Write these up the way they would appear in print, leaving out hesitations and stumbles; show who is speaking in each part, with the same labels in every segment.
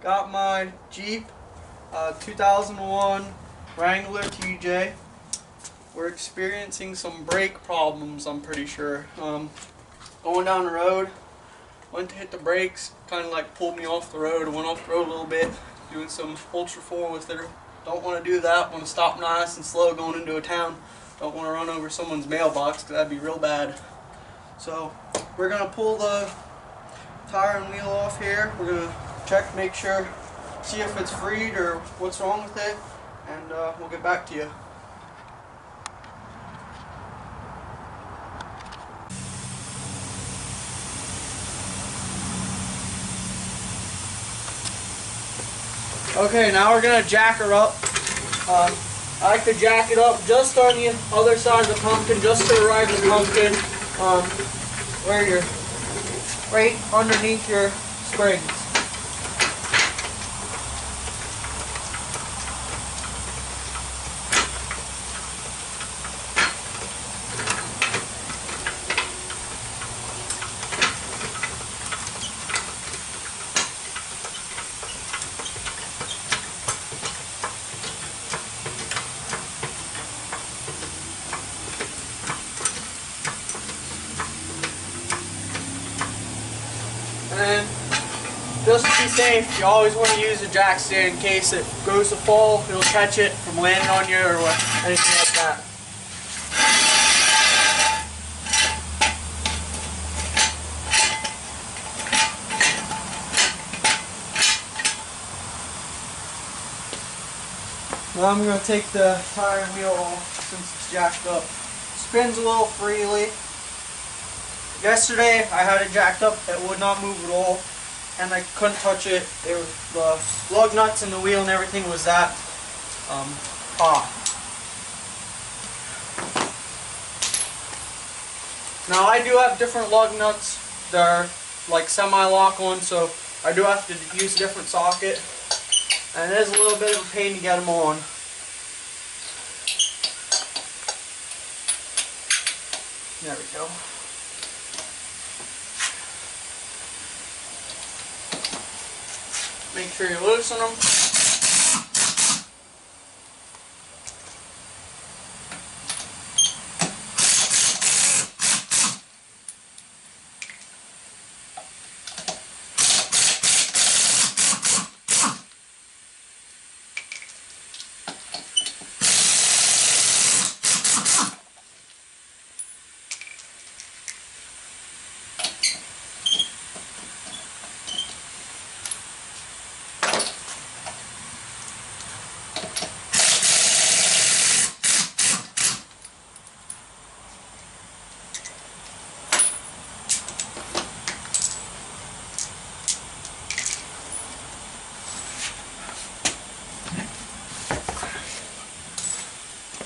Speaker 1: Got my Jeep 2001 Wrangler TJ. We're experiencing some brake problems, I'm pretty sure. Going down the road, went to hit the brakes, kind of like pulled me off the road. I went off the road a little bit, doing some ultra 4 with it. Don't want to do that. Want to stop nice and slow going into a town. Don't want to run over someone's mailbox because that'd be real bad. So we're going to pull the tire and wheel off here. We're going to check, make sure, see if it's freed or what's wrong with it, and we'll get back to you. Okay, now we're going to jack her up. I like to jack it up just on the other side of the pumpkin, just to the right of the pumpkin, where you're right underneath your springs. And just to be safe, you always want to use a jack stand in case it goes to fall. It'll catch it from landing on you or anything like that. Now I'm going to take the tire and wheel off since it's jacked up. It spins a little freely. Yesterday I had it jacked up, it would not move at all, and I couldn't touch it. The lug nuts and the wheel and everything was that hot. Now I do have different lug nuts that are like semi-lock on, so I do have to use a different socket, and it is a little bit of a pain to get them on. There we go. Make sure you loosen them.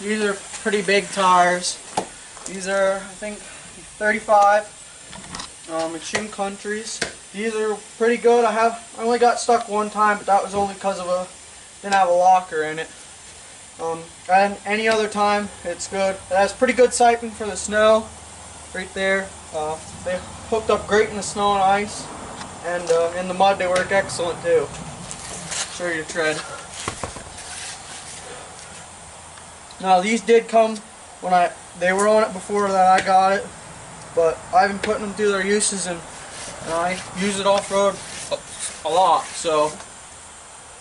Speaker 1: These are pretty big tires. These are, I think, 35 Extreme Countries. These are pretty good. I only got stuck one time, but that was only because of didn't have a locker in it. And any other time, it's good. It has pretty good siping for the snow, right there. They hooked up great in the snow and ice, and in the mud they work excellent too. Show you the tread. Now these did come when they were on it before that I got it, but I've been putting them through their uses, and I use it off-road a lot, so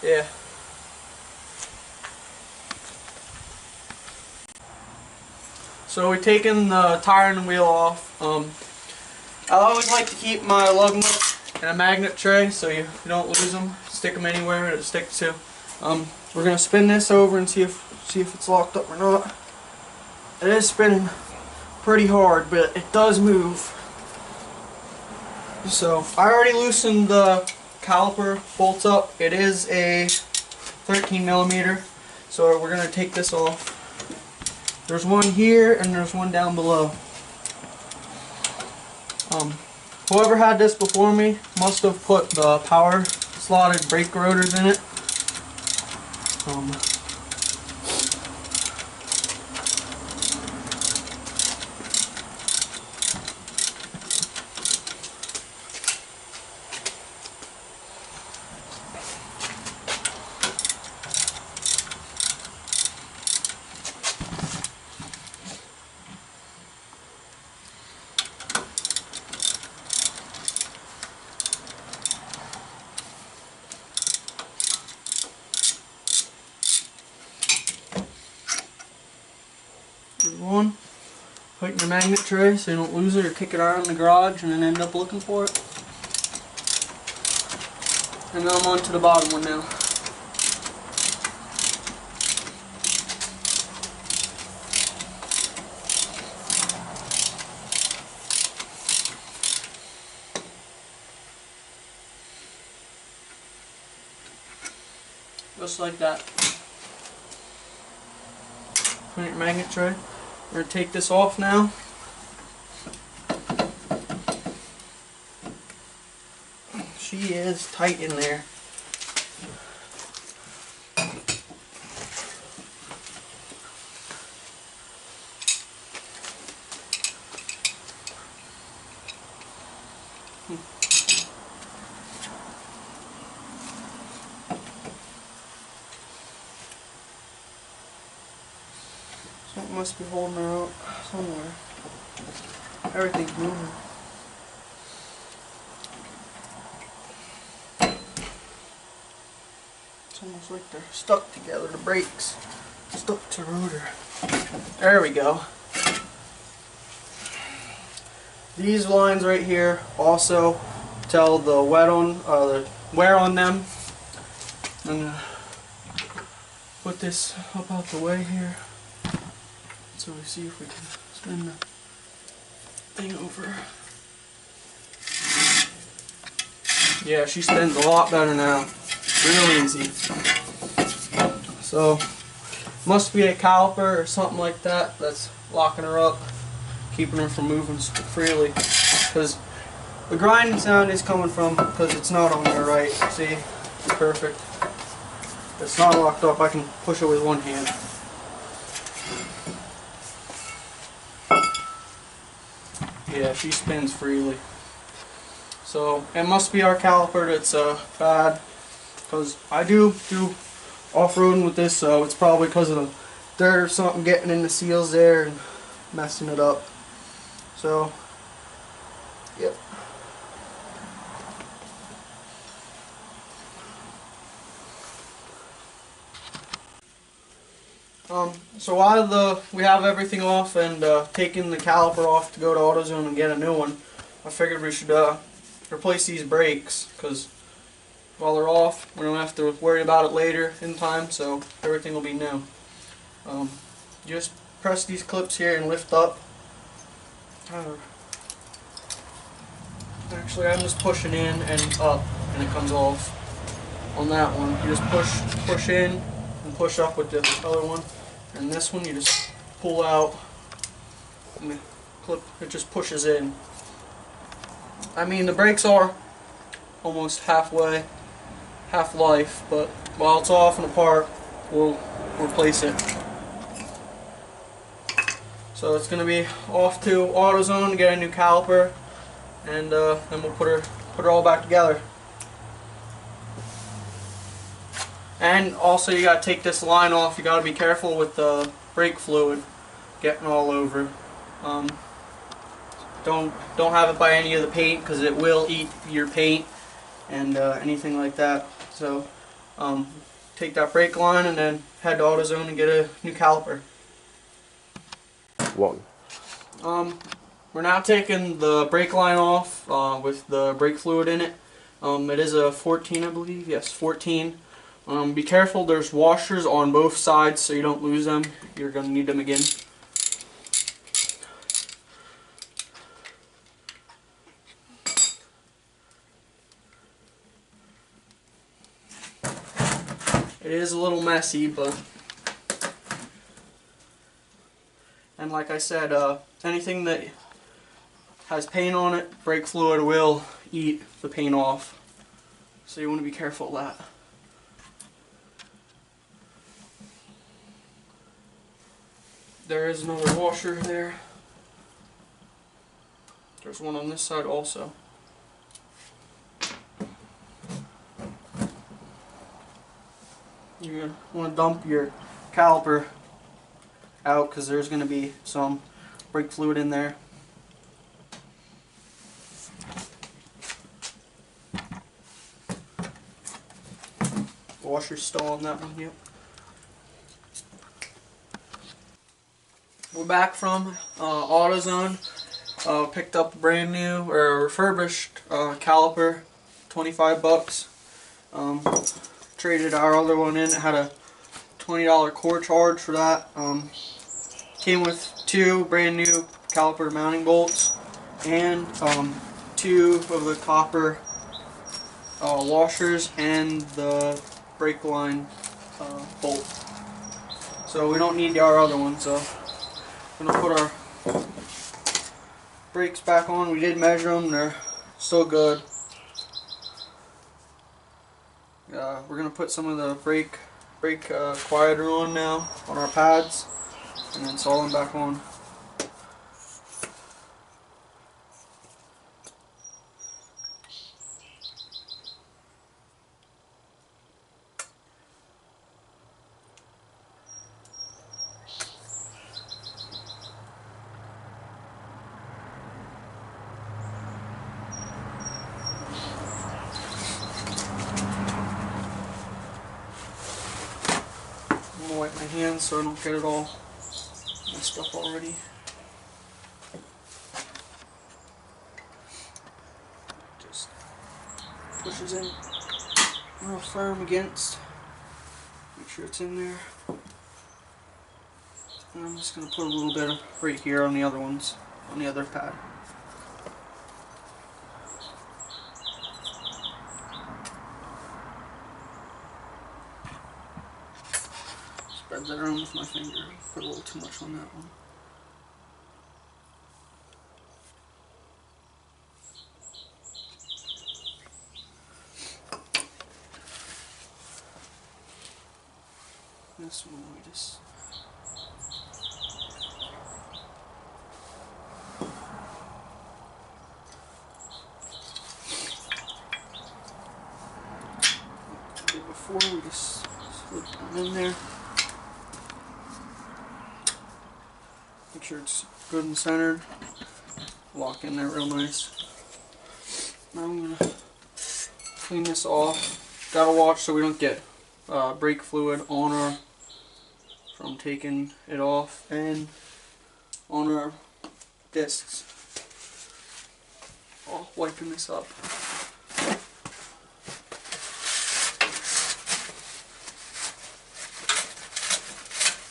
Speaker 1: yeah. So we've taken the tire and wheel off. I always like to keep my lug nuts in a magnet tray so you don't lose them. Stick them anywhere it sticks to. We're gonna spin this over and see if it's locked up or not. It is spinning pretty hard, but it does move. So I already loosened the caliper bolts up. It is a 13mm, so we're gonna take this off. There's one here and there's one down below. Whoever had this before me must have put the power slotted brake rotors in it. Put it in your magnet tray so you don't lose it or kick it around in the garage and then end up looking for it. And then I'm on to the bottom one now. Just like that. Put it in your magnet tray. We're going to take this off now. She is tight in there. Something must be holding her up somewhere. Everything's moving. It's almost like they're stuck together, the brakes. Stuck to the rotor. There we go. These lines right here also tell the wear on them. I'm gonna put this up out the way here. So we see if we can spin the thing over. Yeah, she spins a lot better now. Real easy. So, must be a caliper or something like that that's locking her up, keeping her from moving freely. Because the grinding sound is coming from, because it's not on there right. See? It's perfect. It's not locked up. I can push it with one hand. Yeah, she spins freely. So it must be our caliper that's bad, because I do off-roading with this, so it's probably because of the dirt or something getting in the seals there and messing it up. So, yep. So while we have everything off and taking the caliper off to go to AutoZone and get a new one, I figured we should replace these brakes, because while they're off, we don't have to worry about it later in time, so everything will be new. Just press these clips here and lift up. Actually, I'm just pushing in and up, and it comes off. On that one, you just push in and push up with the other one. And this one you just pull out and the clip, it just pushes in. I mean, the brakes are almost halfway, half-life, but while it's off and apart, we'll replace it. So it's going to be off to AutoZone to get a new caliper, and then we'll put her all back together. And also, you gotta take this line off. You gotta be careful with the brake fluid getting all over. Don't have it by any of the paint, because it will eat your paint and anything like that. So take that brake line and then head to AutoZone and get a new caliper.
Speaker 2: One.
Speaker 1: We're now taking the brake line off with the brake fluid in it. It is a 14, I believe. Yes, 14. Be careful, there's washers on both sides so you don't lose them. You're going to need them again. It is a little messy, but... And like I said, anything that has paint on it, brake fluid will eat the paint off. So you want to be careful of that. There is another washer there. There's one on this side also. You're going to want to dump your caliper out, because there's going to be some brake fluid in there. The washer's still on that one, yep. We're back from AutoZone. Picked up a brand new or refurbished caliper, 25 bucks. Traded our other one in. It had a $20 core charge for that. Came with 2 brand new caliper mounting bolts and 2 of the copper washers and the brake line bolt. So we don't need our other one, so I'm going to put our brakes back on. We did measure them, they're still good. We're going to put some of the brake quieter on now on our pads and then install them back on. I'm going to wipe my hands so I don't get it all messed up already. Just pushes in real firm against. Make sure it's in there. And I'm just going to put a little bit right here on the other ones, on the other pad. Spread that around with my finger. Put a little too much on that one. This one we just before we just slip them in there. Make sure it's good and centered. Lock in there real nice. Now I'm gonna clean this off. Gotta watch so we don't get brake fluid on our from taking it off and on our discs. Wiping this up.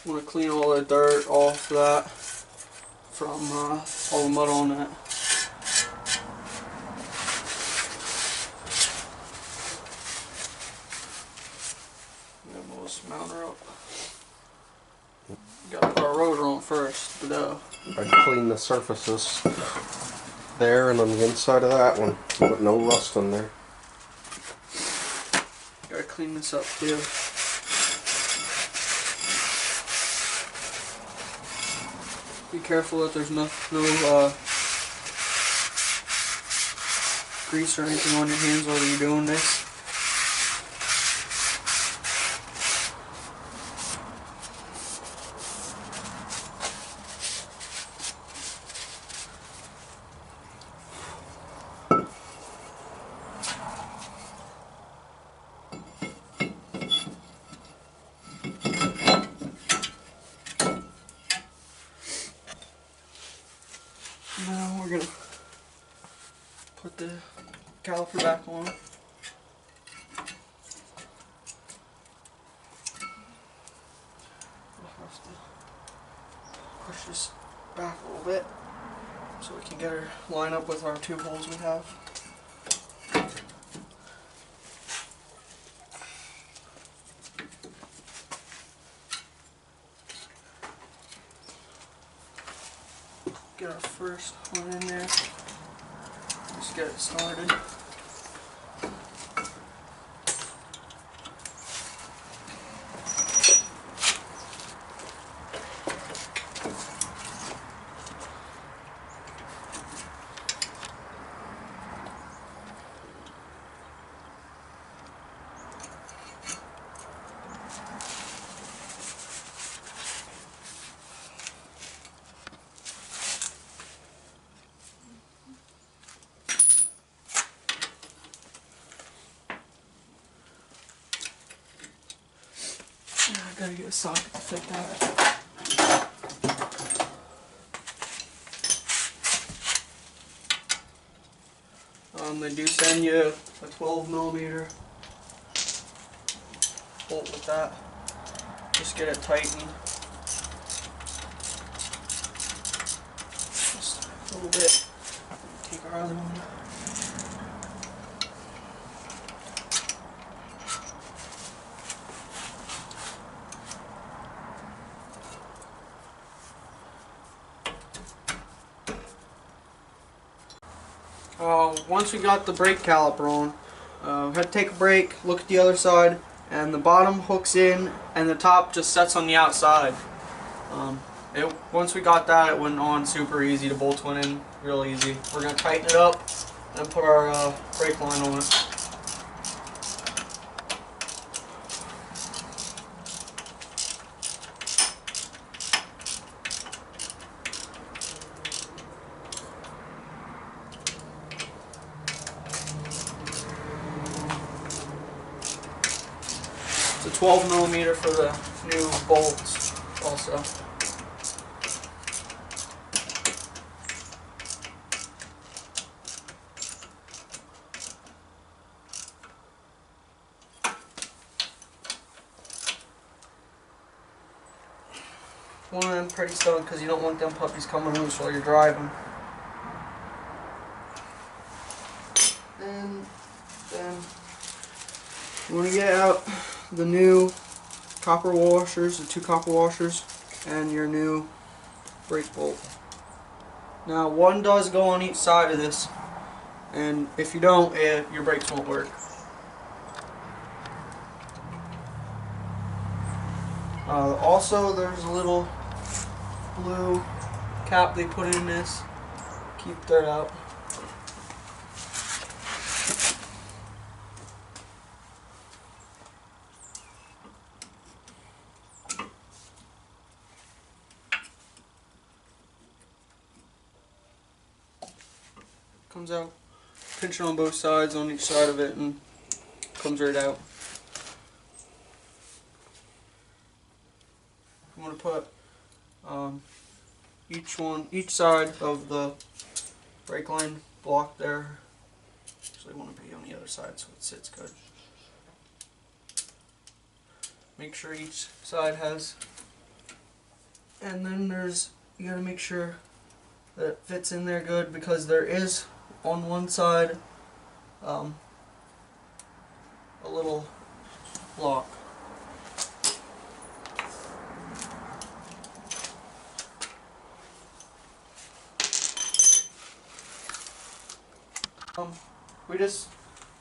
Speaker 1: I want to clean all the dirt off that from all the mud on that. And we'll just mount her up. Got to put our rotor on first.
Speaker 2: I'd clean the surfaces there and on the inside of that one with no rust on there.
Speaker 1: Gotta clean this up too. Be careful that there's no grease or anything on your hands while you're doing this. Now we're going to put the caliper back on. We'll have to push this back a little bit so we can get her line up with our 2 holes we have. Get our first one in there. Just get it started. I gotta get a socket to fit that. They do send you a 12mm bolt with that. Just get it tightened. Just a little bit. Take our other one. Once we got the brake caliper on, we had to take a break, look at the other side, and the bottom hooks in and the top just sets on the outside. Once we got that, it went on super easy. The bolts went in real easy. We're going to tighten it up and put our brake line on it. It's a 12mm for the new bolts also. One of them pretty stone because you don't want them puppies coming loose while you're driving. And then you want to get out the new copper washers, the 2 copper washers, and your new brake bolt. Now one does go on each side of this, and if you don't, your brakes won't work. Also, there's a little blue cap they put in this. Keep dirt out. Comes out. Pinch it on both sides, on each side of it, and comes right out. I'm going to put each side of the brake line block there. Actually, I want to be on the other side so it sits good. Make sure each side has, and then you got to make sure that it fits in there good, because there is on one side a little lock. We just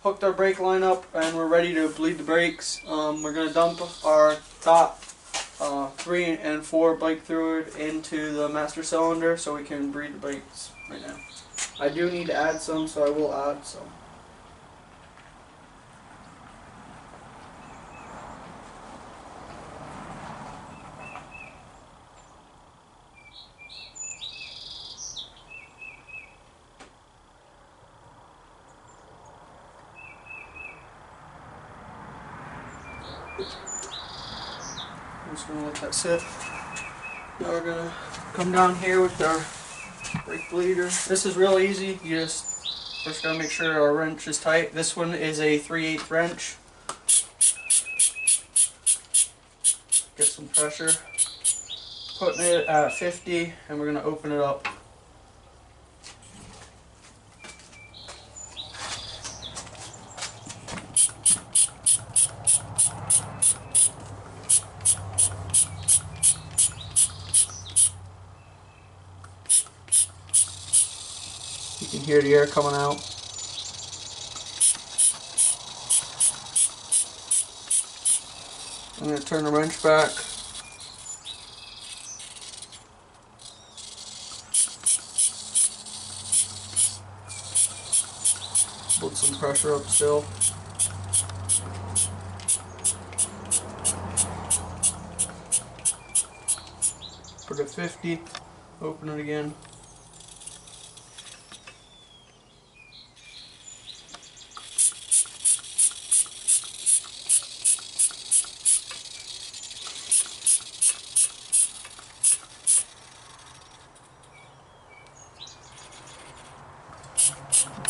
Speaker 1: hooked our brake line up and we're ready to bleed the brakes. We're going to dump our top 3 and 4 brake fluid into the master cylinder so we can bleed the brakes right now. I do need to add some, so I will add some. I'm just going to let that sit. Now we're going to come down here with our brake bleeder. This is real easy. You just first got to make sure our wrench is tight. This one is a 3/8 wrench. Get some pressure. Putting it at 50, and we're going to open it up. You can hear the air coming out. I'm going to turn the wrench back. Put some pressure up still. Put it at 50. Open it again.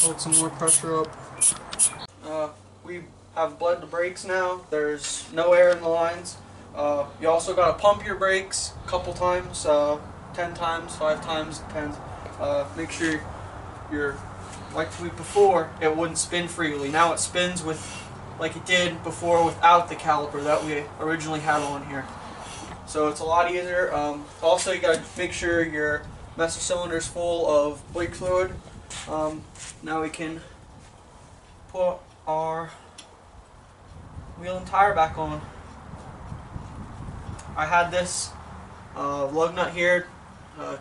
Speaker 1: Hold some more pressure up. We have bled the brakes now. There's no air in the lines. You also got to pump your brakes a couple times, 10 times, 5 times, depends. Make sure you're, like the week before, it wouldn't spin freely. Now it spins with, like it did before without the caliper that we originally had on here. So it's a lot easier. Also, you got to make sure your master cylinder is full of brake fluid. Now we can put our wheel and tire back on. I had this lug nut here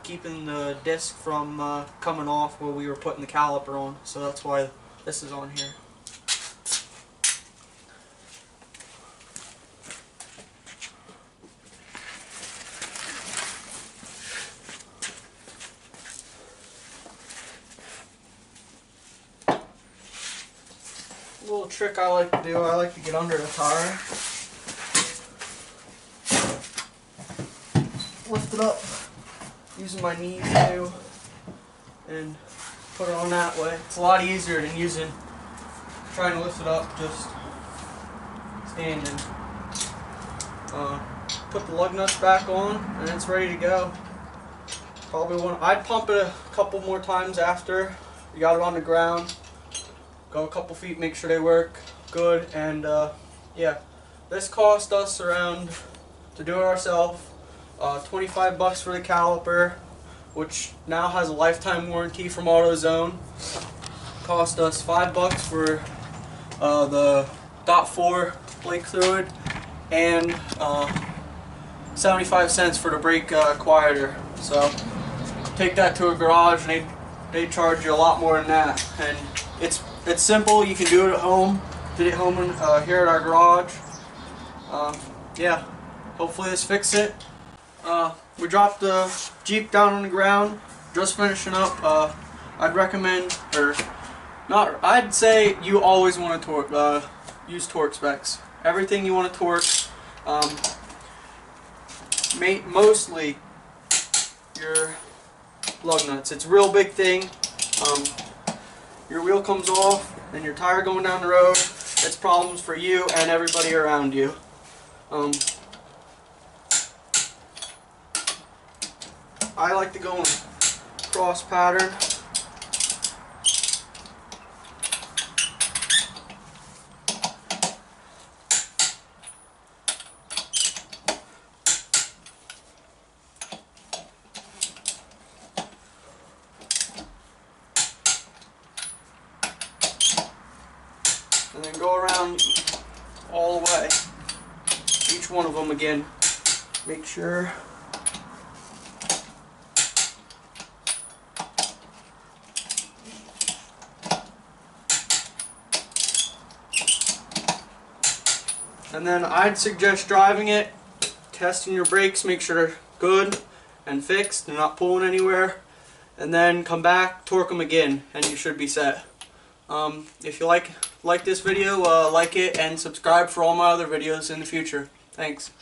Speaker 1: keeping the disc from coming off while we were putting the caliper on, so that's why this is on here. A little trick I like to do, I like to get under the tire, lift it up using my knees too, and put it on that way. It's a lot easier than trying to lift it up just standing. Put the lug nuts back on and it's ready to go. I'd pump it a couple more times after you got it on the ground. Go a couple feet, make sure they work good, and yeah, this cost us around, to do it ourselves, $25 for the caliper, which now has a lifetime warranty from AutoZone. Cost us $5 for the .4 brake fluid, and 75 cents for the brake quieter. So take that to a garage and they charge you a lot more than that. And it's simple. You can do it at home. Did it home here at our garage. Yeah, hopefully this fixed it. We dropped the Jeep down on the ground, just finishing up. I'd recommend, or not, I'd say you always want to use torque specs. Everything you want to torque, mostly your lug nuts. It's a real big thing. Your wheel comes off and your tire going down the road, it's problems for you and everybody around you. I like to go in cross pattern. And then go around all the way. Each one of them again. Make sure. And then I'd suggest driving it, testing your brakes, make sure they're good and fixed, they're not pulling anywhere, and then come back, torque them again, and you should be set. If you like this video, like it and subscribe for all my other videos in the future. Thanks.